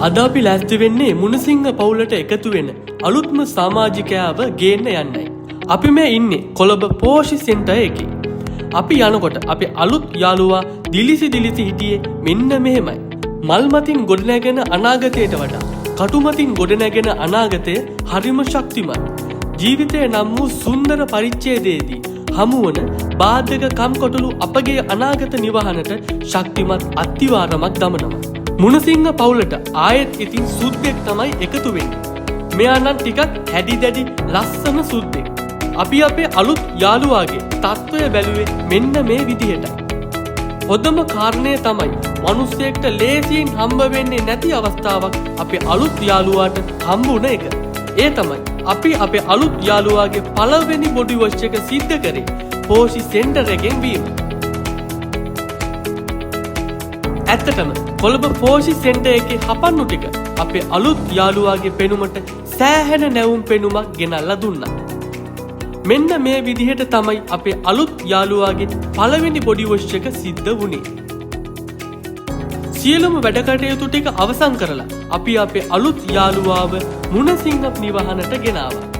අද අපි ලෑස්ති වෙන්නේ මුණසිංහ පවුලට එකතු වෙන අලුත්ම සමාජිකයාව ගේන්න යන්නයි. අපි මේ ඉන්නේ කොළඹ පෝෂි සෙන්ටර් එකේ. අපි යනකොට අපි අලුත් යාළුවා දිලිසි හිටියේ මෙන්න මෙහෙමයි. මල් මතින් ගොඩනැගෙන අනාගතයට වඩා කටු මතින් ගොඩනැගෙන අනාගතය හරිම ශක්තිමත්. ජීවිතය නම් වූ සුන්දර පරිච්ඡේදයේදී හමුවන බාධක කම්කොටොළු අපගේ අනාගත නිවහනට ශක්තිමත් අත්තිවාරමක් දමනවා. මුණසිංහ පවුලට ආයෙත් ඉතින් සුද්දෙක් තමයි එකතු වෙන්නේ. මෙයා නම් ටිකක් හැඩි දැඩි ලස්සන සුද්දෙක්. අපි අපේ අලුත් යාළුවාගේ තත්ත්වය බැලුවේ මෙන්න මේ විදිහට. හොඳම කාරණය තමයි මිනිස්සෙක්ට ලේසියෙන් හම්බ වෙන්නේ නැති අවස්ථාවක් අපේ අලුත් යාළුවාට හම්බුන එක. ඒ තමයි අපි අපේ අලුත් යාළුවාගේ පළවෙනි බොඩි වොෂ් එක සිද්ධ කරේ පෝෂි සෙන්ටර් එකෙන් වීම. ඇත්තටම කොළඹ පෝෂි සෙන්ටර් එකේ හපන්නු ටික අපේ අලුත් යාළුවාගේ පෙනුමට සෑහෙන නැවුම් පෙනුමක් ගෙනල්ලා දුන්නා. මෙන්න මේ විදිහට තමයි අපේ අලුත් යාළුවාගේ පළවෙනි බොඩි වොෂ් එක සිද්ධ වුණේ. සියලුම වැඩ කටයුතු ටික අවසන් කරලා අපි අපේ අලුත් යාළුවාව මුණසිංහ නිවහනට ගෙනාවා.